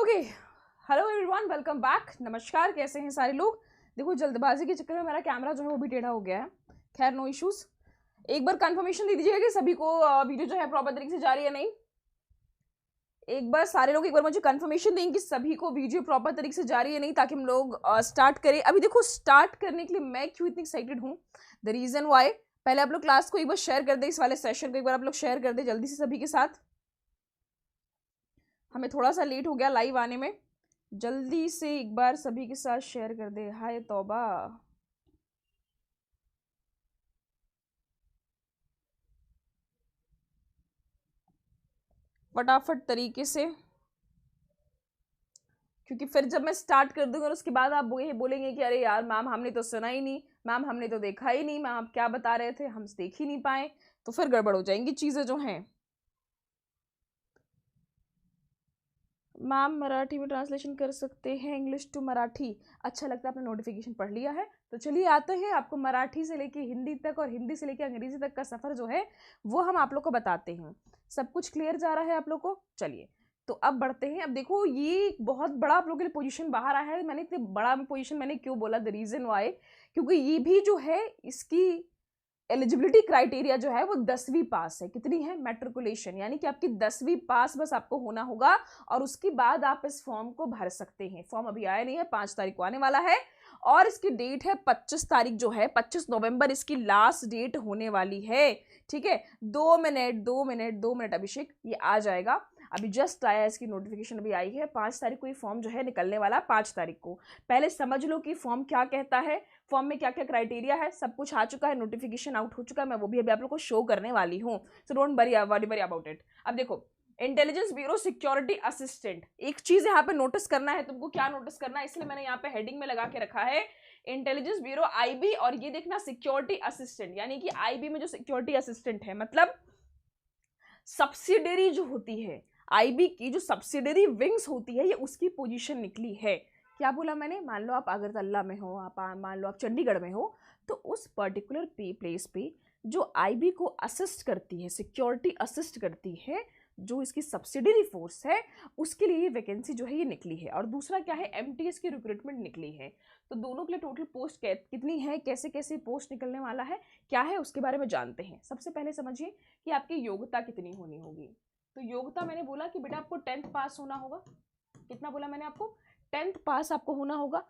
Okay, hello everyone, welcome back. नमस्कार, कैसे हैं सारे लोग। देखो, जल्दबाजी के चक्कर में मेरा कैमरा जो है वो भी टेढ़ा हो गया है। खैर, नो इश्यूज। एक बार कंफर्मेशन दे दीजिएगा कि सभी को वीडियो जो है प्रॉपर तरीके से जा रही है नहीं। एक बार सारे लोग एक बार मुझे कंफर्मेशन देंगे कि सभी को वीडियो प्रॉपर तरीके से जा रही है नहीं, ताकि हम लोग स्टार्ट करें। अभी देखो, स्टार्ट करने के लिए मैं क्यों इतनी एक्साइटेड हूँ, द रीजन वाई। पहले आप लोग क्लास को एक बार शेयर कर दे, इस वाले सेशन को एक बार आप लोग शेयर कर दे जल्दी से सभी के साथ। हमें थोड़ा सा लेट हो गया लाइव आने में, जल्दी से एक बार सभी के साथ शेयर कर दे। हाय तौबा, फटाफट तरीके से, क्योंकि फिर जब मैं स्टार्ट कर दूंगा और उसके बाद आप ये बोलेंगे कि अरे यार मैम हमने तो सुना ही नहीं, मैम हमने तो देखा ही नहीं, मैम आप क्या बता रहे थे, हम देख ही नहीं पाए, तो फिर गड़बड़ हो जाएंगी चीज़ें जो हैं। मैम मराठी में ट्रांसलेशन कर सकते हैं, इंग्लिश टू मराठी। अच्छा लगता है, आपने नोटिफिकेशन पढ़ लिया है, तो चलिए आते हैं आपको मराठी से लेके हिंदी तक और हिंदी से लेके अंग्रेजी तक का सफ़र जो है वो हम आप लोग को बताते हैं। सब कुछ क्लियर जा रहा है आप लोग को। चलिए, तो अब बढ़ते हैं। अब देखो, ये बहुत बड़ा आप लोगों के लिए पोजीशन बाहर आया है। मैंने इतने बड़ा पोजीशन मैंने क्यों बोला, द रीज़न वाई, क्योंकि ये भी जो है इसकी एलिजिबिलिटी क्राइटेरिया जो है वो 10वीं पास है। कितनी है? मैट्रिकुलेशन, यानी कि आपकी 10वीं पास बस आपको होना होगा और उसके बाद आप इस फॉर्म को भर सकते हैं। फॉर्म अभी आया नहीं है, 5 तारीख को आने वाला है और इसकी डेट है 25 तारीख जो है, 25 नवंबर इसकी लास्ट डेट होने वाली है। ठीक है, 2 मिनट अभिषेक, ये आ जाएगा। अभी जस्ट आया, इसकी नोटिफिकेशन अभी आई है। 5 तारीख को ये फॉर्म जो है निकलने वाला। 5 तारीख को पहले समझ लो कि फॉर्म क्या कहता है, फॉर्म में क्या क्या क्राइटेरिया है, सब कुछ आ चुका है, नोटिफिकेशन आउट हो चुका है। मैं वो भी अभी आप लोग को शो करने वाली हूँ, so don't worry about it. अब देखो, इंटेलिजेंस ब्यूरो सिक्योरिटी असिस्टेंट, एक चीज यहाँ पे नोटिस करना है तुमको। क्या नोटिस करना है, इसलिए मैंने यहाँ पे हेडिंग में लगा के रखा है इंटेलिजेंस ब्यूरो आईबी, और ये देखना सिक्योरिटी असिस्टेंट, यानी कि आईबी में जो सिक्योरिटी असिस्टेंट है, मतलब सब्सिडरी जो होती है आईबी की, जो सब्सिडरी विंग्स होती है, ये उसकी पोजीशन निकली है। क्या बोला मैंने? मान लो आप अगरतला में हो, आप मान लो आप चंडीगढ़ में हो, तो उस पर्टिकुलर प्लेस पे जो आईबी को असिस्ट करती है, सिक्योरिटी असिस्ट करती है, जो इसकी सब्सिडरी फोर्स है, उसके लिए ये वैकेंसी जो है ये निकली है। और दूसरा क्या है, एमटीएस की रिक्रूटमेंट निकली है। तो दोनों के लिए टोटल पोस्ट कितनी है, कैसे कैसे पोस्ट निकलने वाला है, क्या है, उसके बारे में जानते हैं। सबसे पहले समझिए कि आपकी योग्यता कितनी होनी होगी। तो योग्यता मैंने बोला कि बेटा आपको 10th पास होना होगा। कितना बोला मैंने आपको? 10th पास आपको होना होगा।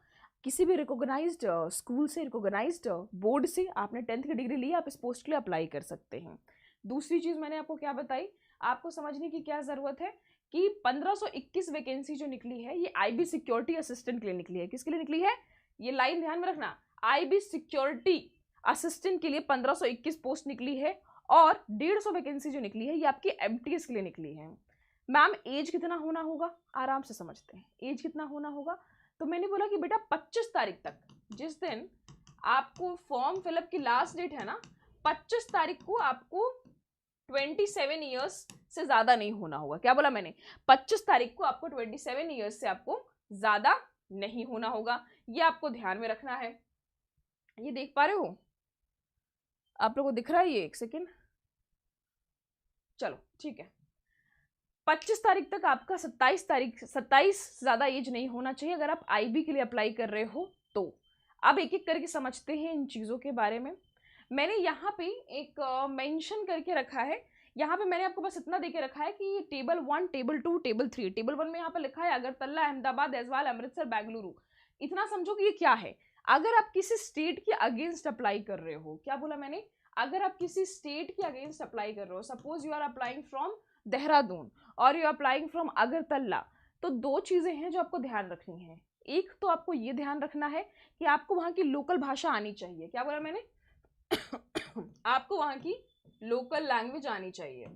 किसी भी रिकॉग्नाइज्ड स्कूल से, रिकॉग्नाइज्ड बोर्ड से आपने 10th की डिग्री ली, आप इस पोस्ट के लिए अप्लाई कर सकते हैं। दूसरी चीज मैंने आपको क्या बताई, आपको समझने की क्या जरूरत है कि 1521 वैकेंसी जो निकली है ये आईबी सिक्योरिटी असिस्टेंट के लिए निकली है। किसके लिए निकली है? ये लाइन ध्यान में रखना, आईबी सिक्योरिटी असिस्टेंट के लिए 1521 पोस्ट निकली है और 150 वैकेंसी जो निकली है ये आपकी एमटीएस के लिए निकली है। मैम एज कितना होना होगा, आराम से समझते हैं। एज कितना होना होगा, तो मैंने बोला कि बेटा 25 तारीख तक, जिस दिन आपको फॉर्म फिलअप की लास्ट डेट है ना, 25 तारीख को आपको 27 ईयर्स से ज्यादा नहीं होना होगा। क्या बोला मैंने? 25 तारीख को आपको 27 ईयर्स से आपको ज्यादा नहीं होना होगा। ये आपको ध्यान में रखना है। ये देख पा रहे हो आप लोगों को? दिख रहा है ये? एक सेकेंड, चलो ठीक है। 25 तारीख तक आपका 27 ज्यादा एज नहीं होना चाहिए अगर आप आईबी के लिए अप्लाई कर रहे हो तो। अब एक एक करके समझते हैं इन चीजों के बारे में। मैंने यहाँ पे एक मेंशन करके रखा है। यहाँ पे मैंने आपको बस इतना देके रखा है कि टेबल 1, टेबल 2, टेबल 3। टेबल 1 में यहाँ पे लिखा है अगरतला, अहमदाबाद, ऐजवाल, अमृतसर, बेंगलुरु। इतना समझो कि ये क्या है। अगर आप किसी स्टेट के अगेंस्ट अप्लाई कर रहे हो, क्या बोला मैंने? अगर आप किसी स्टेट के अगेंस्ट अप्लाई कर रहे हो, suppose you are applying from Dehradun और यू अप्लाइंग फ्रॉम अगरतला, तो दो चीजें हैं जो आपको ध्यान रखनी है। एक तो आपको ये ध्यान रखना है कि आपको वहां की लोकल भाषा आनी चाहिए। क्या बोला मैंने? आपको वहां की लोकल लैंग्वेज आनी चाहिए।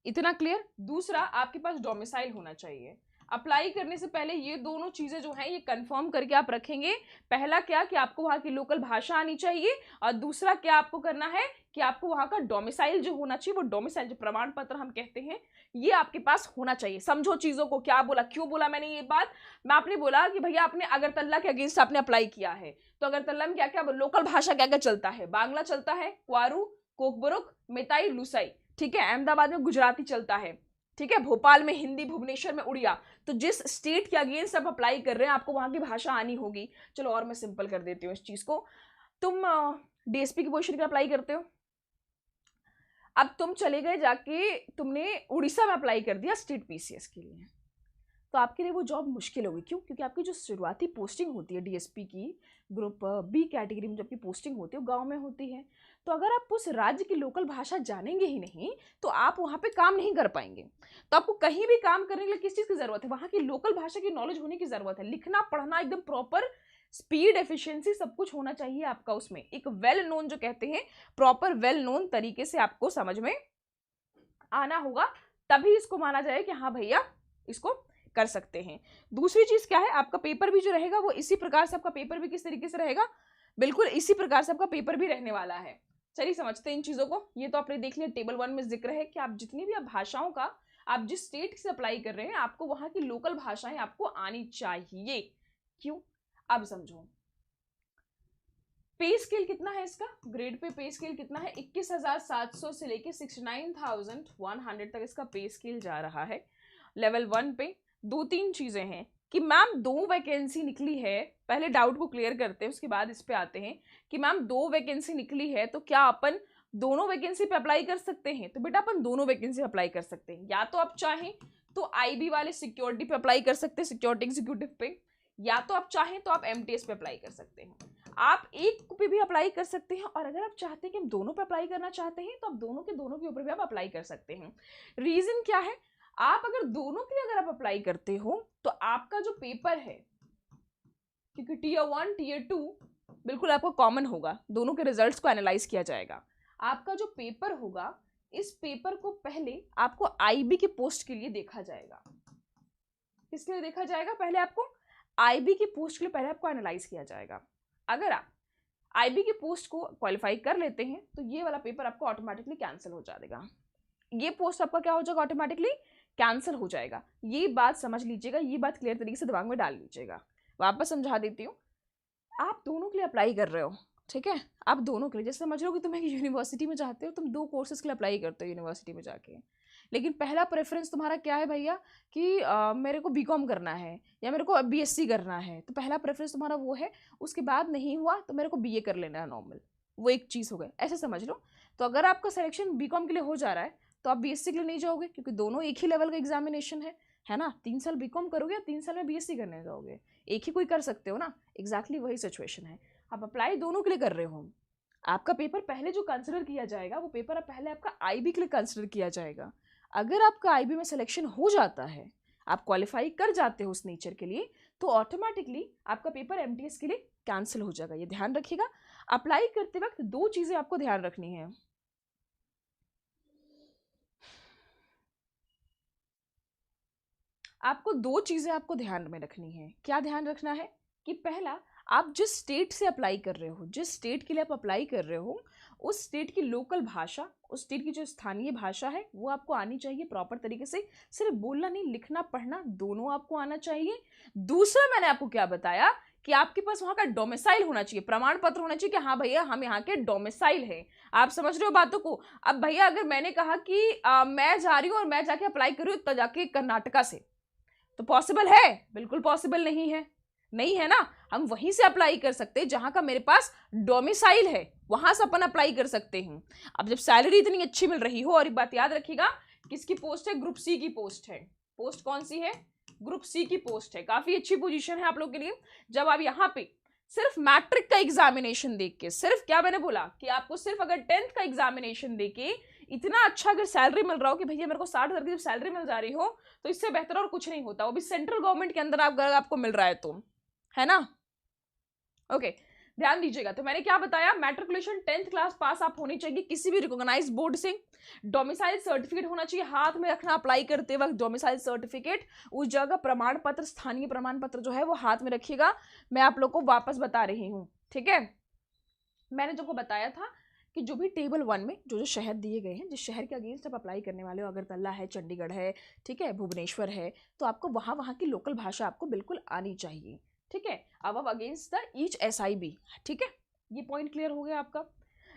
इतना क्लियर? दूसरा, आपके पास डोमिसाइल होना चाहिए। अप्लाई करने से पहले ये दोनों चीजें जो हैं ये कंफर्म करके आप रखेंगे। पहला क्या कि आपको वहां की लोकल भाषा आनी चाहिए, और दूसरा क्या आपको करना है कि आपको वहां का डोमिसाइल जो होना चाहिए, वो डोमिसाइल जो प्रमाण पत्र हम कहते हैं, ये आपके पास होना चाहिए। समझो चीजों को। क्या बोला, क्यों बोला मैंने ये बात? मैं आपने बोला कि भैया आपने अगरतला के अगेंस्ट आपने अप्लाई किया है, तो अगरतला में क्या क्या लोकल भाषा क्या क्या चलता है? बांग्ला चलता है, क्वारू, कोकबोरोक, मेताई, लुसाई। ठीक है, अहमदाबाद में गुजराती चलता है, ठीक है, भोपाल में हिंदी, भुवनेश्वर में उड़िया। तो जिस स्टेट के अगेंस्ट आप अप्लाई कर रहे हैं आपको वहां की भाषा आनी होगी। चलो और मैं सिंपल कर देती हूँ इस चीज को। तुम डीएसपी की पोजीशन के लिए अप्लाई करते हो, अब तुम चले गए जाके तुमने उड़ीसा में अप्लाई कर दिया स्टेट पीसीएस के लिए, तो आपके लिए वो जॉब मुश्किल होगी। क्यों? क्योंकि आपकी जो शुरुआती पोस्टिंग होती है डीएसपी की, ग्रुप बी कैटेगरी में जब की पोस्टिंग होती है वो गांव में होती है। तो अगर आप उस राज्य की लोकल भाषा जानेंगे ही नहीं तो आप वहाँ पे काम नहीं कर पाएंगे। तो आपको कहीं भी काम करने के लिए किस चीज़ की ज़रूरत है? वहाँ की लोकल भाषा की नॉलेज होने की ज़रूरत है। लिखना पढ़ना एकदम प्रॉपर, स्पीड, एफिशिएंसी सब कुछ होना चाहिए आपका उसमें। एक वेल नोन जो कहते हैं, प्रॉपर वेल नोन तरीके से आपको समझ में आना होगा, तभी इसको माना जाए कि हाँ भैया इसको कर सकते हैं। दूसरी चीज क्या है, आपका पेपर भी जो रहेगा वो इसी प्रकार से, आपका पेपर भी किस तरीके से रहेगा, बिल्कुल इसी प्रकार से आपका पेपर भी रहने वाला है। चलिए समझते हैं इन चीजों को। ये तो आपने देख लिया, टेबल 1 में जिक्र है कि आप जितनी भी आप भाषाओं का, आप जिस स्टेट से अप्लाई कर रहे हैं आपको वहां की लोकल भाषाएं आपको आनी चाहिए। क्यों? अब समझो। पे स्केल कितना है इसका, ग्रेड पे स्केल कितना है? 21,700 से लेके 69,100 तक इसका पे स्केल जा रहा है। लेवल 1 पे 2-3 चीजें हैं कि मैम 2 वैकेंसी निकली है, पहले डाउट को क्लियर करते हैं उसके बाद इस पे आते हैं कि मैम 2 वैकेंसी निकली है तो क्या अपन दोनों वैकेंसी पे अप्लाई कर सकते हैं? तो बेटा अपन दोनों वैकेंसी पे अप्लाई कर सकते हैं। या तो आप चाहें तो आईबी वाले सिक्योरिटी पे अप्लाई कर सकते हैं, सिक्योरिटी एग्जीक्यूटिव पे, या तो आप चाहें तो आप एमटीएस पे अप्लाई कर सकते हैं। आप एक पे भी अप्लाई कर सकते हैं, और अगर आप चाहते हैं कि हम दोनों पे अप्लाई करना चाहते हैं तो आप दोनों के ऊपर भी आप अप्लाई कर सकते हैं। रीजन क्या है? आप अगर दोनों के लिए अगर आप अप्लाई करते हो तो आपका जो पेपर है, क्योंकि टीयर 1 टीयर 2 बिल्कुल आपको कॉमन होगा, दोनों के रिजल्ट्स को एनालाइज किया जाएगा। आपका जो पेपर होगा, इस पेपर को पहले आपको आईबी की पोस्ट के लिए देखा जाएगा। किसके लिए देखा जाएगा? पहले आपको आईबी की पोस्ट के लिए पहले आपको एनालाइज किया जाएगा। अगर आप आईबी की पोस्ट को क्वालिफाई कर लेते हैं तो ये वाला पेपर आपको ऑटोमेटिकली कैंसिल हो जाएगा। ये पोस्ट आपका क्या हो जाएगा? ऑटोमेटिकली कैंसिल हो जाएगा। ये बात समझ लीजिएगा, ये बात क्लियर तरीके से दिमाग में डाल लीजिएगा। वापस समझा देती हूँ। आप दोनों के लिए अप्लाई कर रहे हो, ठीक है, आप दोनों के लिए, जैसे समझ लो कि तुम एक यूनिवर्सिटी में जाते हो, तुम 2 कोर्सेज के लिए अप्लाई करते हो यूनिवर्सिटी में जाके, लेकिन पहला प्रेफरेंस तुम्हारा क्या है भैया कि मेरे को बीकॉम करना है या मेरे को बीएससी करना है, तो पहला प्रेफरेंस तुम्हारा वो है। उसके बाद नहीं हुआ तो मेरे को बीए कर लेना है नॉर्मल, वो एक चीज़ हो गई, ऐसे समझ लो। तो अगर आपका सिलेक्शन बीकॉम के लिए हो जा रहा है तो आप बीएससी के लिए नहीं जाओगे, क्योंकि दोनों एक ही लेवल का एग्जामिनेशन है ना। 3 साल बीकॉम करोगे या 3 साल में बीएससी करने जाओगे, एक ही कोई कर सकते हो ना। एग्जैक्टली वही सिचुएशन है। आप अप्लाई दोनों के लिए कर रहे हो, आपका पेपर पहले जो कंसिडर किया जाएगा वो पेपर पहले आपका आईबी के लिए कंसिडर किया जाएगा। अगर आपका आईबी में सिलेक्शन हो जाता है, आप क्वालिफाई कर जाते हो उस नेचर के लिए, तो ऑटोमेटिकली आपका पेपर एमटीएस के लिए कैंसिल हो जाएगा। ये ध्यान रखिएगा। अप्लाई करते वक्त 2 चीजें आपको ध्यान रखनी है। आपको 2 चीजें आपको ध्यान में रखनी है। क्या ध्यान रखना है? कि पहला, आप जिस स्टेट से अप्लाई कर रहे हो, जिस स्टेट के लिए आप अप्लाई कर रहे हो, उस स्टेट की लोकल भाषा, उस स्टेट की जो स्थानीय भाषा है वो आपको आनी चाहिए प्रॉपर तरीके से। सिर्फ बोलना नहीं, लिखना पढ़ना दोनों आपको आना चाहिए। दूसरा, मैंने आपको क्या बताया कि आपके पास वहां का डोमिसाइल होना चाहिए, प्रमाण पत्र होना चाहिए कि हाँ भैया हम यहाँ के डोमिसाइल है। आप समझ रहे हो बातों को? अब भैया अगर मैंने कहा कि मैं जा रही हूँ और मैं जाके अप्लाई कर रही हूँ तब जाके कर्नाटका से, तो पॉसिबल है? बिल्कुल पॉसिबल नहीं है, नहीं है ना। हम वहीं से अप्लाई कर सकते हैं जहां का मेरे पास डोमिसाइल है, वहां से अपन अप्लाई कर सकते हैं। अब जब सैलरी इतनी अच्छी मिल रही हो, और एक बात याद रखिएगा, किसकी पोस्ट है? ग्रुप सी की पोस्ट है। पोस्ट कौन सी है? ग्रुप सी की पोस्ट है। काफी अच्छी पोजीशन है आप लोग के लिए। जब आप यहाँ पे सिर्फ मैट्रिक का एग्जामिनेशन देख के, सिर्फ क्या मैंने बोला कि आपको सिर्फ अगर 10th का एग्जामिनेशन देके इतना अच्छा अगर सैलरी मिल रहा हो कि भैया मेरे को 60,000 की जब सैलरी मिल जा रही हो, तो इससे बेहतर और कुछ नहीं होता, वो भी सेंट्रल गवर्नमेंट के अंदर अगर आपको मिल रहा है तो, है ना। ओके, ध्यान दीजिएगा। तो मैंने क्या बताया? मैट्रिकुलेशन 10th क्लास पास आप होनी चाहिए किसी भी रिकॉग्नाइज्ड बोर्ड से। डोमिसाइल सर्टिफिकेट होना चाहिए हाथ में रखना अप्लाई करते वक्त, डोमिसाइल सर्टिफिकेट। उस जगह प्रमाण पत्र, स्थानीय प्रमाण पत्र जो है वो हाथ में रखिएगा। मैं आप लोग को वापस बता रही हूँ, ठीक है। मैंने जो बताया था कि जो भी टेबल 1 में जो जो शहर दिए गए हैं, जिस शहर के अगेंस्ट आप अप्लाई करने वाले हो, अगरतला है, चंडीगढ़ है, ठीक है, भुवनेश्वर है, तो आपको वहाँ वहाँ की लोकल भाषा आपको बिल्कुल आनी चाहिए, ठीक है। अब अगेंस्ट द ईच एसआईबी, ठीक है। ये पॉइंट क्लियर हो गया आपका।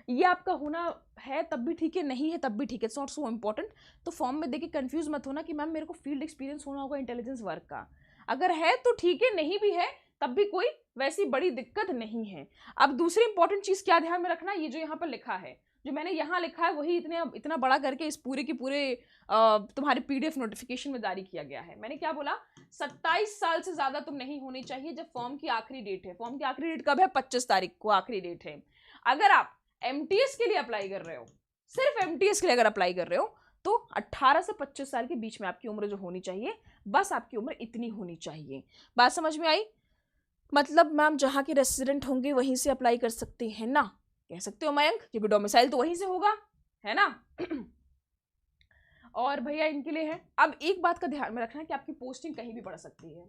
ये आपका होना है तब भी ठीक है, नहीं है तब भी ठीक है, इट्स नॉट सो इम्पोर्टेंट। तो फॉर्म में देके कंफ्यूज मत होना कि मैम मेरे को फील्ड एक्सपीरियंस होना होगा इंटेलिजेंस वर्क का। अगर है तो ठीक है, नहीं भी है तब भी कोई वैसी बड़ी दिक्कत नहीं है। अब दूसरी इंपॉर्टेंट चीज क्या ध्यान में रखना, ये जो यहाँ पर लिखा है, जो मैंने यहाँ लिखा है वही इतना बड़ा करके इस पूरे की पूरे तुम्हारे पीडीएफ नोटिफिकेशन में जारी किया गया है। मैंने क्या बोला, 27 साल से ज्यादा तुम नहीं होनी चाहिए जब फॉर्म की आखिरी डेट है। फॉर्म की आखिरी डेट कब है, 25 तारीख को आखिरी डेट है। अगर आप एमटीएस के लिए अप्लाई कर रहे हो, सिर्फ एमटीएस के लिए अगर अप्लाई कर रहे हो, तो 18 से 25 साल के बीच में आपकी उम्र जो होनी चाहिए, बस आपकी उम्र इतनी होनी चाहिए। बात समझ में आई? मतलब मैम जहां के रेसिडेंट होंगे वहीं से अप्लाई कर सकते हैं ना, कह सकते हो मयंक, क्योंकि डोमिसाइल तो वहीं से होगा, है ना। और भैया इनके लिए है। अब एक बात का ध्यान में रखना है कि आपकी पोस्टिंग कहीं भी पड़ सकती है।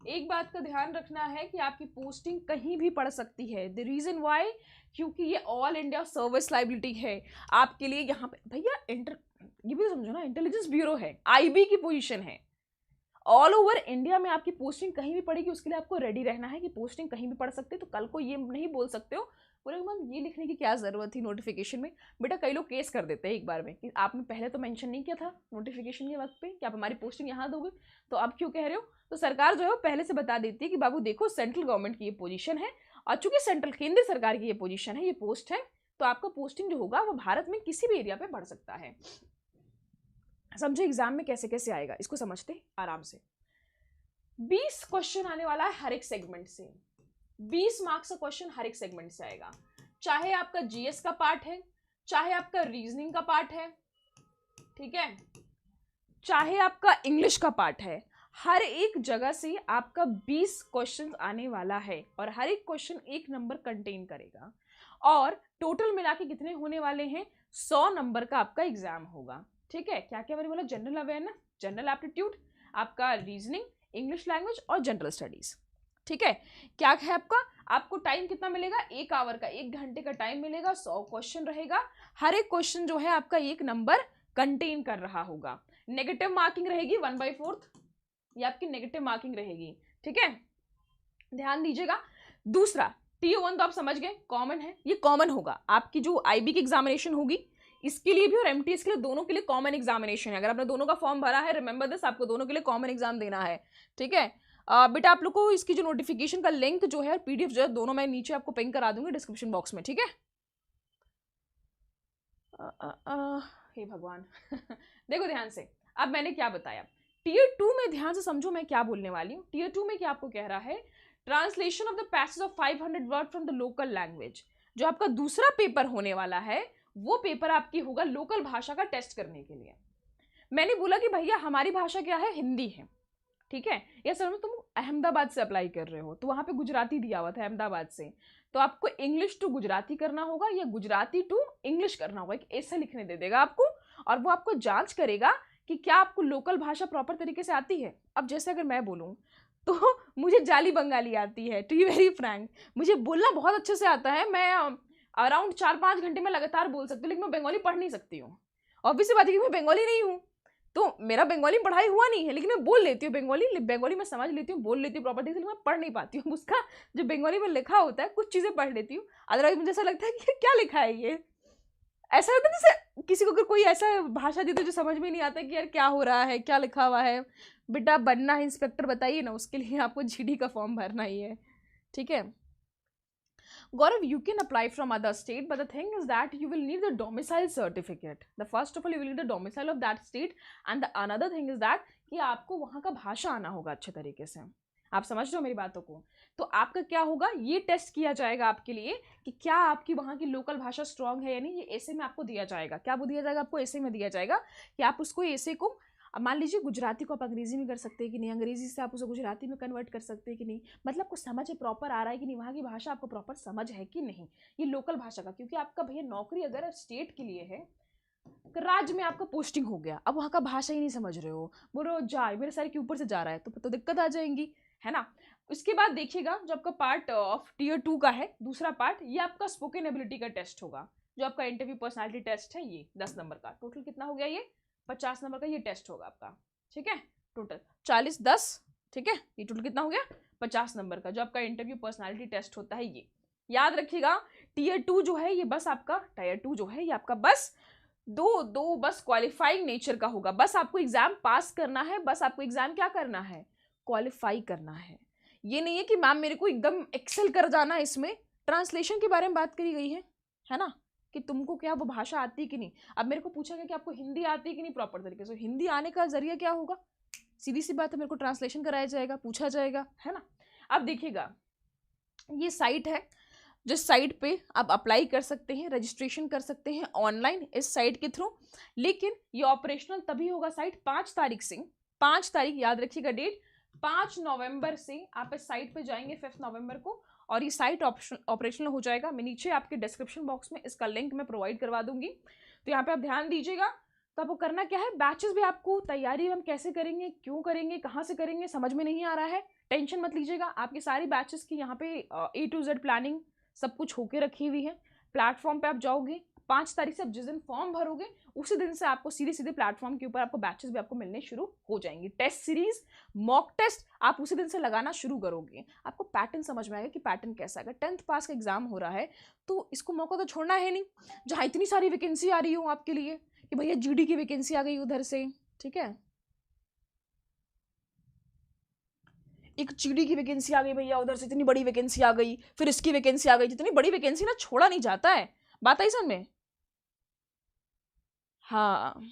एक बात का ध्यान रखना है कि आपकी पोस्टिंग कहीं भी पड़ सकती है। द रीजन वाई, क्योंकि ये ऑल इंडिया सर्विस लाइबिलिटी है आपके लिए। यहाँ पे भैया ये भी समझो ना, इंटेलिजेंस ब्यूरो है, आईबी की पोजीशन है, ऑल ओवर इंडिया में आपकी पोस्टिंग कहीं भी पड़ेगी। उसके लिए आपको रेडी रहना है कि पोस्टिंग कहीं भी पड़ सकती है। तो कल को ये नहीं बोल सकते हो, बोले मैम ये लिखने की क्या जरूरत थी नोटिफिकेशन में। बेटा कई लोग केस कर देते हैं एक बार में कि आपने पहले तो मेंशन नहीं किया था नोटिफिकेशन के वक्त पे कि आप हमारी पोस्टिंग यहाँ दोगे, तो आप क्यों कह रहे हो। तो सरकार जो है वो पहले से बता देती है कि बाबू देखो सेंट्रल गवर्नमेंट की ये पोजीशन है, और चूंकि सेंट्रल केंद्र सरकार की ये पोजीशन है, ये पोस्ट है, तो आपका पोस्टिंग जो होगा वो भारत में किसी भी एरिया पे बढ़ सकता है। समझे एग्जाम में कैसे कैसे आएगा, इसको समझते आराम से। 20 क्वेश्चन आने वाला है हर एक सेगमेंट से, 20 मार्क्स का क्वेश्चन हर एक सेगमेंट से आएगा। चाहे आपका जीएस का पार्ट है, चाहे आपका रीजनिंग का पार्ट है, ठीक है, चाहे आपका इंग्लिश का पार्ट है, हर एक जगह से आपका 20 क्वेश्चन आने वाला है, और हर एक क्वेश्चन 1 नंबर कंटेन करेगा। और टोटल मिला के कितने होने वाले हैं, 100 नंबर का आपका एग्जाम होगा। ठीक है, क्या क्या मैंने बोला, जनरल अवेयरनेस, जनरल एप्टीट्यूड, आपका रीजनिंग, इंग्लिश लैंग्वेज और जनरल स्टडीज। ठीक है, क्या है आपका, आपको टाइम कितना मिलेगा, 1 आवर का, 1 घंटे का टाइम मिलेगा, 100 क्वेश्चन रहेगा, हर एक क्वेश्चन जो है आपका 1 नंबर कंटेन कर रहा होगा। नेगेटिव मार्किंग रहेगी 1/4, ये आपकी नेगेटिव मार्किंग रहेगी। ठीक है, ध्यान दीजिएगा। दूसरा TO1 तो आप समझ गए, कॉमन है, ये कॉमन होगा आपकी जो आईबी की एग्जामिनेशन होगी, इसके लिए भी और एमटीएस के लिए, दोनों के लिए कॉमन एग्जामिनेशन है। अगर आपने दोनों का फॉर्म भरा है, रिमेंबर दिस, आपको दोनों के लिए कॉमन एग्जाम देना है। ठीक है बेटा, आप लोग को इसकी जो नोटिफिकेशन का लिंक जो है, पीडीएफ जो है, दोनों मैं नीचे आपको पिंग करा दूंगी डिस्क्रिप्शन बॉक्स में। ठीक है, हे भगवान। देखो ध्यान से, अब मैंने क्या बताया, Tier 2 में ध्यान से समझो मैं क्या बोलने वाली हूँ। Tier 2 में क्या आपको कह रहा है, translation of the passage of 500 word from the local language. जो आपका दूसरा पेपर होने वाला है, वो पेपर आपकी होगा लोकल भाषा का टेस्ट करने के लिए। मैंने बोला कि भैया हमारी भाषा क्या है, हिंदी है, ठीक है, या समझो तुम अहमदाबाद से अप्लाई कर रहे हो, तो वहां पे गुजराती दिया हुआ था अहमदाबाद से, तो आपको इंग्लिश टू गुजराती करना होगा या गुजराती टू इंग्लिश करना होगा, एक ऐसा लिखने दे देगा आपको, और वो आपको जांच करेगा कि क्या आपको लोकल भाषा प्रॉपर तरीके से आती है। अब जैसे अगर मैं बोलूँ तो मुझे जाली बंगाली आती है, टू बी वेरी फ्रैंक, मुझे बोलना बहुत अच्छे से आता है, मैं अराउंड 4-5 घंटे में लगातार बोल सकती हूँ, लेकिन मैं बंगाली पढ़ नहीं सकती हूँ। ऑब्वियसली बात है कि मैं बंगाली नहीं हूँ, तो मेरा बंगाली पढ़ाई हुआ नहीं है, लेकिन मैं बोल लेती हूँ बंगाली मैं समझ लेती हूँ, बोल लेती हूँ प्रॉपर्टी से, लेकिन मैं पढ़ नहीं पाती हूँ। उसका जो बंगाली में लिखा होता है, कुछ चीज़ें पढ़ लेती हूँ, अदरवाइज मुझे ऐसा लगता है कि क्या लिखा है ये। ऐसा होता है जैसे किसी को अगर कोई ऐसा भाषा दी तो जो समझ में नहीं आता कि यार क्या हो रहा है, क्या लिखा हुआ है। बेटा बनना है इंस्पेक्टर, बताइए ना, उसके लिए आपको जीडी का फॉर्म भरना ही है। ठीक है Gaurav, you can apply from other state, but the thing is that you will need the domicile certificate. The first of all, you will need the domicile of that state, and the another thing is that कि आपको वहाँ का भाषा आना होगा अच्छे तरीके से। आप समझ रहे हो मेरी बातों को। तो आपका क्या होगा, ये टेस्ट किया जाएगा आपके लिए कि क्या आपकी वहाँ की लोकल भाषा स्ट्रांग है या नहीं। ये ऐसे में आपको दिया जाएगा, क्या वो दिया जाएगा आपको, ऐसे में दिया जाएगा कि आप उसको ऐसे को, अब मान लीजिए गुजराती को आप अंग्रेजी में कर सकते हैं कि नहीं, अंग्रेजी से आप उसे गुजराती में कन्वर्ट कर सकते हैं कि नहीं, मतलब को समझ है, प्रॉपर आ रहा है कि नहीं, वहाँ की भाषा आपको प्रॉपर समझ है कि नहीं, ये लोकल भाषा का। क्योंकि आपका भैया नौकरी अगर स्टेट के लिए है, राज्य में आपका पोस्टिंग हो गया, अब वहाँ का भाषा ही नहीं समझ रहे हो, बोलो जा मेरे सर के ऊपर से जा रहा है, तो दिक्कत आ जाएंगी, है ना। उसके बाद देखिएगा जो आपका पार्ट ऑफ Tier 2 का है, दूसरा पार्ट, ये आपका स्पोकन एबिलिटी का टेस्ट होगा, जो आपका इंटरव्यू पर्सनालिटी टेस्ट है, ये 10 नंबर का, टोटल कितना हो गया, ये 50 नंबर का ये टेस्ट होगा आपका। ठीक है, टोटल 40-10, ठीक है, ये टोटल कितना हो गया, 50 नंबर का जो आपका इंटरव्यू पर्सनालिटी टेस्ट होता है ये। याद रखिएगा टीयर 2 जो है ये बस आपका, टायर 2 जो है ये आपका बस दो बस क्वालिफाइंग नेचर का होगा। बस आपको एग्जाम पास करना है, बस आपको एग्जाम क्या करना है, क्वालिफाई करना है। ये नहीं है कि मैम मेरे को एकदम एक्सेल कर जाना है। इसमें ट्रांसलेशन के बारे में बात करी गई है ना, कि तुमको क्या वो भाषा आती है कि नहीं। अब मेरे को पूछा गया कि आपको हिंदी आती है कि नहीं प्रॉपर तरीके से। हिंदी आने का जरिया क्या होगा, सीधी सी बात है, मेरे को ट्रांसलेशन कराया जाएगा, पूछा जाएगा, है ना। अब देखिएगा ये साइट है जिस साइट पे आप अप्लाई कर सकते हैं, रजिस्ट्रेशन कर सकते हैं ऑनलाइन इस साइट के थ्रू। लेकिन ये ऑपरेशनल तभी होगा साइट 5 तारीख से, 5 तारीख याद रखिएगा डेट, 5 नवंबर से आप इस साइट पे जाएंगे 5 नवंबर को, और ये साइट ऑपरेशनल हो जाएगा। मैं नीचे आपके डिस्क्रिप्शन बॉक्स में इसका लिंक मैं प्रोवाइड करवा दूंगी, तो यहाँ पे आप ध्यान दीजिएगा। तो आपको करना क्या है, बैचेस भी आपको तैयारी हम कैसे करेंगे, क्यों करेंगे, कहाँ से करेंगे, समझ में नहीं आ रहा है, टेंशन मत लीजिएगा। आपकी सारी बैचेस की यहाँ पे A to Z प्लानिंग सब कुछ होके रखी हुई है। प्लेटफॉर्म पे आप जाओगे 5 तारीख से, आप जिस दिन फॉर्म भरोगे उसी दिन से आपको सीधे सीधे प्लेटफॉर्म के ऊपर आपको बैचेस भी आपको मिलने शुरू हो जाएंगी। टेस्ट सीरीज, मॉक टेस्ट आप उसी दिन से लगाना शुरू करोगे। आपको पैटर्न समझ में आएगा कि पैटर्न कैसा है। 10th पास का एग्जाम हो रहा है तो इसको मौका तो छोड़ना है नहीं, जहाँ इतनी सारी वैकेंसी आ रही हो आपके लिए कि भैया GD की वैकेंसी आ गई उधर से, ठीक है, एक GD की वैकेंसी आ गई भैया उधर से, इतनी बड़ी वैकेंसी आ गई, फिर इसकी वैकेंसी आ गई। जितनी बड़ी वैकेंसी ना छोड़ा नहीं जाता है, बात आई समझ में। हाँ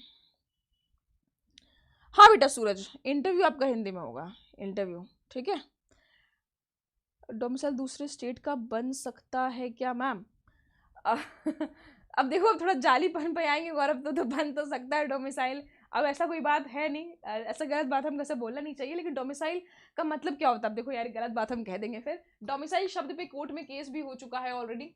हाँ बेटा सूरज, इंटरव्यू आपका हिंदी में होगा, इंटरव्यू, ठीक है। डोमिसाइल दूसरे स्टेट का बन सकता है क्या मैम? अब देखो, अब थोड़ा जालीपन पे आएंगे गौरव, तो बन तो सकता है डोमिसाइल। अब ऐसा कोई बात है नहीं, ऐसा गलत बात हम कैसे बोलना नहीं चाहिए। लेकिन डोमिसाइल का मतलब क्या होता है, अब देखो यार गलत बात हम कह देंगे फिर। डोमिसाइल शब्द पे कोर्ट में केस भी हो चुका है already,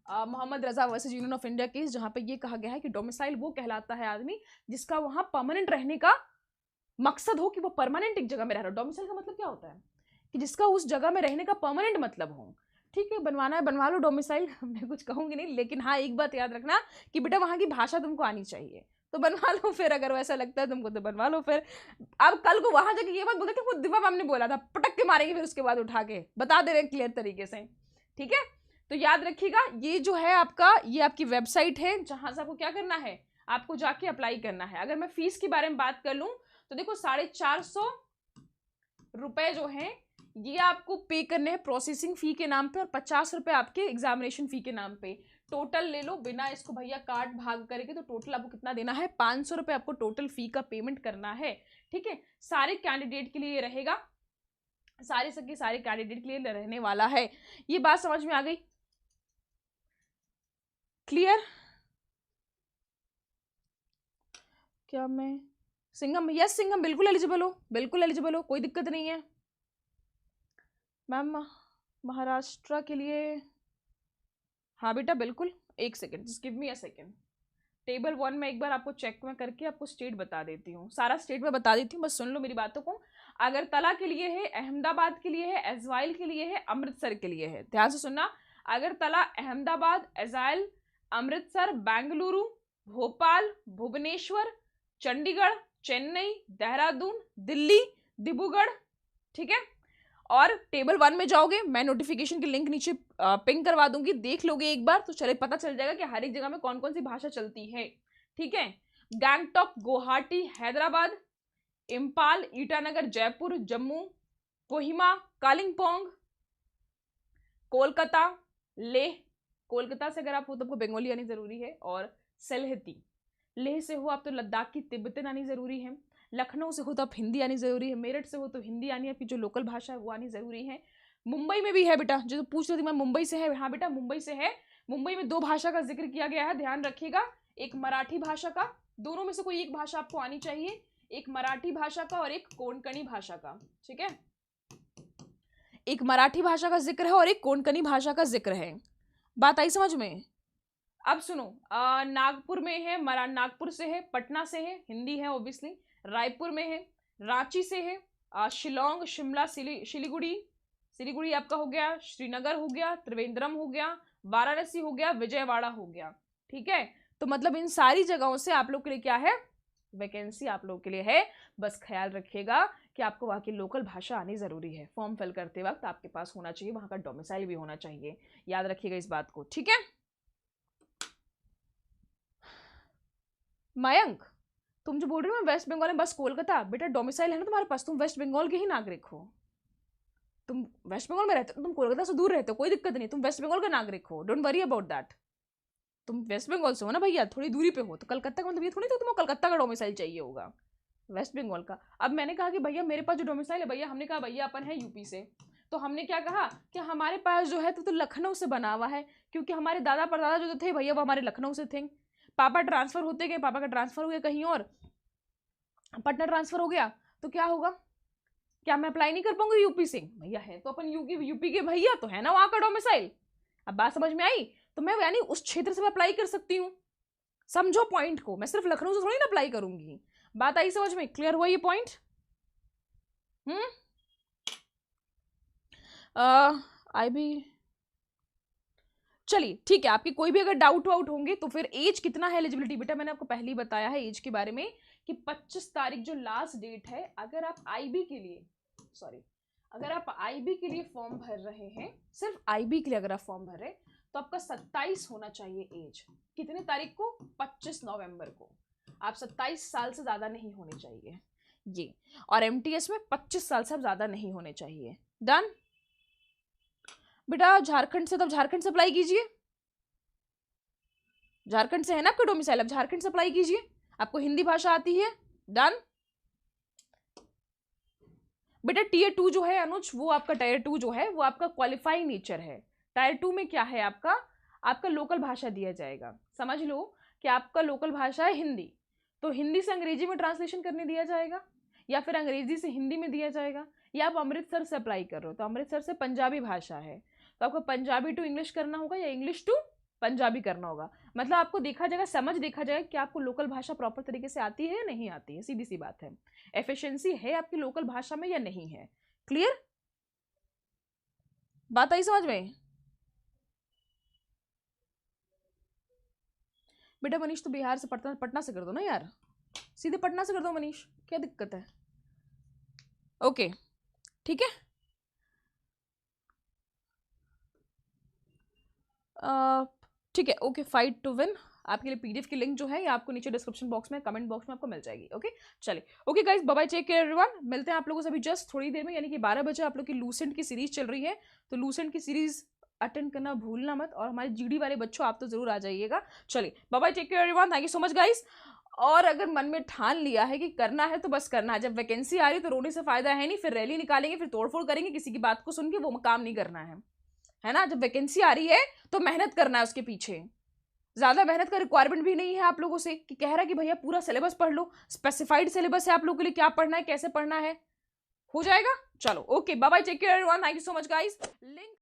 Mohammad Raza versus union of India case, जहाँ पे ये कहा गया है कि डोमिसाइल वो कहलाता है आदमी जिसका वहाँ परमानेंट रहने का मकसद हो, कि वो परमानेंट एक जगह में रह रहा हो। डोमिसाइल का मतलब क्या होता है, कि जिसका उस जगह में रहने का परमानेंट मतलब हो। ठीक है, बनवाना है बनवा लो डोमिसाइल, मैं कुछ कहूंगी नहीं। लेकिन हाँ एक बात याद रखना कि बेटा वहां की भाषा तुमको आनी चाहिए, तो बनवा लो फिर। अगर वैसा लगता है तुमको तो बनवा लो फिर। अब कल को वहां जाके ये बात बोलते कि वो दिव्या मैम ने बोला था, पटक के मारेंगे फिर उसके बाद उठा के बता दे रहे हैं क्लियर तरीके से, ठीक है। तो याद रखिएगा ये जो है आपका, ये आपकी वेबसाइट है जहां से आपको क्या करना है, आपको जाके अप्लाई करना है। अगर मैं फीस के बारे में बात कर लूं तो देखो 450 रुपए जो है ये आपको पे करने हैं प्रोसेसिंग फी के नाम पे, और 50 रुपए आपके एग्जामिनेशन फी के नाम पे। टोटल ले लो बिना इसको भैया काट भाग करके, तो टोटल आपको कितना देना है, 500 रुपए आपको टोटल फी का पेमेंट करना है, ठीक है। सारे कैंडिडेट के लिए रहेगा, सारे सबके सारे कैंडिडेट के लिए रहने वाला है। ये बात समझ में आ गई, क्लियर? क्या मैं सिंघम, यस सिंघम बिल्कुल एलिजिबल हो, बिल्कुल एलिजिबल हो, कोई दिक्कत नहीं है मैम। महाराष्ट्र के लिए, हाँ बेटा बिल्कुल, एक second, just give me a second. Table 1 में एक बार आपको चेक में करके आपको स्टेट बता देती हूँ, सारा स्टेट में बता देती हूँ, बस सुन लो मेरी बातों को। अगरतला के लिए है, अहमदाबाद के लिए है, एजवाइल के लिए है, अमृतसर के लिए है। ध्यान से सुनना, अगरतला, अहमदाबाद, एजवाइल, अमृतसर, बेंगलुरु, भोपाल, भुवनेश्वर, चंडीगढ़, चेन्नई, देहरादून, दिल्ली, डिब्रूगढ़, ठीक है। और टेबल 1 में जाओगे, मैं नोटिफिकेशन की लिंक नीचे पिंग करवा दूंगी, देख लोगे एक बार तो चले पता चल जाएगा कि हर एक जगह में कौन कौन सी भाषा चलती है, ठीक है। गैंगटॉक, गुवाहाटी, हैदराबाद, इम्फाल, ईटानगर, जयपुर, जम्मू, कोहिमा, कालिम्पोंग, कोलकाता, लेह, कोलकाता से अगर आप हो तो आपको बंगाली आनी जरूरी है, और सिलहटी। लेह से हो आप तो लद्दाख की तिब्बतन आनी जरूरी है। लखनऊ से हो तो आप हिंदी आनी जरूरी है। मेरठ से हो तो हिंदी आनी, आपकी जो लोकल भाषा है वो आनी जरूरी है। मुंबई में भी है बेटा, जो पूछ रही थी मैं मुंबई से है, हाँ बेटा मुंबई से है। मुंबई में 2 भाषा का जिक्र किया गया है, ध्यान रखिएगा, एक मराठी भाषा का, दोनों में से कोई एक भाषा आपको आनी चाहिए, एक मराठी भाषा का और एक कोंकणी भाषा का, ठीक है। एक मराठी भाषा का जिक्र है और एक कोंकणी भाषा का जिक्र है, बात आई समझ में। अब सुनो, नागपुर में है, नागपुर से है, पटना से है, हिंदी है ऑब्वियसली, रायपुर में है, रांची से है, शिलोंग, शिमला, सिलीगुड़ी आपका हो गया, श्रीनगर हो गया, त्रिवेंद्रम हो गया, वाराणसी हो गया, विजयवाड़ा हो गया, ठीक है। तो मतलब इन सारी जगहों से आप लोग के लिए क्या है, वैकेंसी आप लोग के लिए है। बस ख्याल रखिएगा कि आपको वहाँ की लोकल भाषा आनी ज़रूरी है। फॉर्म फिल करते वक्त आपके पास होना चाहिए, वहाँ का डोमिसाइल भी होना चाहिए। याद रखिएगा इस बात को, ठीक है। मयंक, तुम जो बोल रहे हो मैं वेस्ट बंगाल में बस कोलकाता, बेटा डोमिसाइल है ना तुम्हारे पास, तुम वेस्ट बंगाल के ही नागरिक हो। तुम वेस्ट बंगाल में रहते हो, तुम कोलकाता से दूर रहते हो, कोई दिक्कत नहीं, तुम वेस्ट बंगाल का नागरिक हो, डोंट वरी अबाउट दैट। तुम वेस्ट बंगाल से हो ना भैया, थोड़ी दूरी पे हो, तो कलकत्ता का मतलब ये थोड़ी तो तुम्हें कलकत्ता का डोमिसाइल चाहिए होगा, वेस्ट बंगाल का। अब मैंने कहा कि भैया मेरे पास जो डोमिसाइल है, भैया हमने कहा भैया अपन है यूपी से, तो हमने क्या कहा कि हमारे पास जो है तो लखनऊ से बना हुआ है, क्योंकि हमारे दादा परदादा जो थे भैया वो हमारे लखनऊ से थे। पापा ट्रांसफर होते गए, पापा का ट्रांसफर हो गया कहीं और, पटना ट्रांसफर हो गया, तो क्या होगा, क्या मैं अप्लाई नहीं कर पाऊंगी यूपी से? भैया है तो अपन यूपी के भैया, तो है ना वहां का डोमिसाइल। अब बात समझ में आई? तो मैं यानी उस क्षेत्र से अप्लाई कर सकती हूँ, समझो पॉइंट को, मैं सिर्फ लखनऊ से थोड़ी ना अप्लाई करूंगी। बात आई समझ में? क्लियर हुआ ये पॉइंट? आई भी, चलिए ठीक है। आपकी कोई भी अगर डाउट वाउट होंगे तो फिर एज कितना है एलिजिबिलिटी, बेटा मैंने आपको पहले ही बताया है एज के बारे में कि 25 तारीख जो लास्ट डेट है, अगर आप आईबी के लिए, सॉरी, अगर आप आईबी के लिए फॉर्म भर रहे हैं, सिर्फ आईबी के लिए अगर आप फॉर्म भर रहे हैं, तो आपका 27 होना चाहिए एज। कितने तारीख को? 25 नवंबर को। आप 27 साल से ज्यादा नहीं होने चाहिए ये, और एमटीएस में 25 साल से अब ज्यादा नहीं होने चाहिए। डन बेटा। झारखंड से, तब झारखंड से अप्लाई कीजिए, झारखंड से है ना आपका डोमिसाइल, अब झारखंड से अप्लाई कीजिए, आपको हिंदी भाषा आती है। डन बेटा। टीयर 2 जो है अनुज, वो आपका टायर 2 जो है वो आपका क्वालिफाइंग नेचर है। टायर 2 में क्या है आपका लोकल भाषा दिया जाएगा। समझ लो कि आपका लोकल भाषा है हिंदी, तो हिंदी से अंग्रेजी में ट्रांसलेशन करने दिया जाएगा, या फिर अंग्रेजी से हिंदी में दिया जाएगा। या आप अमृतसर से अप्लाई कर रहे हो तो अमृतसर से पंजाबी भाषा है, तो आपको पंजाबी टू इंग्लिश करना होगा या इंग्लिश टू पंजाबी करना होगा। मतलब आपको देखा जाएगा, समझ देखा जाएगा कि आपको लोकल भाषा प्रॉपर तरीके से आती है या नहीं आती है, सीधी सी बात है। एफिशिएंसी है आपकी लोकल भाषा में या नहीं है। क्लियर? बात आई समझ में? बेटा मनीष तो बिहार से, पटना से कर दो ना यार, सीधे पटना से कर दो मनीष, क्या दिक्कत है? ओके ठीक है। ठीक है, ओके। फाइट टू विन आपके लिए पीडीएफ की लिंक जो है ये आपको नीचे डिस्क्रिप्शन बॉक्स में, कमेंट बॉक्स में आपको मिल जाएगी। ओके चलिए, okay guys, bye bye, take care everyone. मिलते हैं आप लोगों से अभी जस्ट थोड़ी देर में, यानी कि 12 बजे आप लोग की लूसेंट की सीरीज चल रही है, तो लूसेंट की सीरीज अटेंड करना भूलना मत, और हमारे जीडी वाले बच्चों आप तो जरूर आ जाइएगा। चलिए bye bye, take care everyone, thank you so much guys. और अगर मन में ठान लिया है कि करना है तो बस करना है, जब वैकेंसी आ रही तो रोने से फायदा है नहीं, फिर रैली निकालेंगे, फिर तोड़फोड़ करेंगे, किसी की बात को सुन के वो काम नहीं करना है ना। जब वैकेंसी आ रही है तो मेहनत करना है उसके पीछे, ज्यादा मेहनत का रिक्वायरमेंट भी नहीं है आप लोगों से कि कह रहा है कि भैया पूरा सिलेबस पढ़ लो, स्पेसिफाइड सिलेबस है आप लोगों के लिए, क्या पढ़ना है कैसे पढ़ना है, हो जाएगा। चलो okay bye bye, take care everyone, thank you so much guys. Link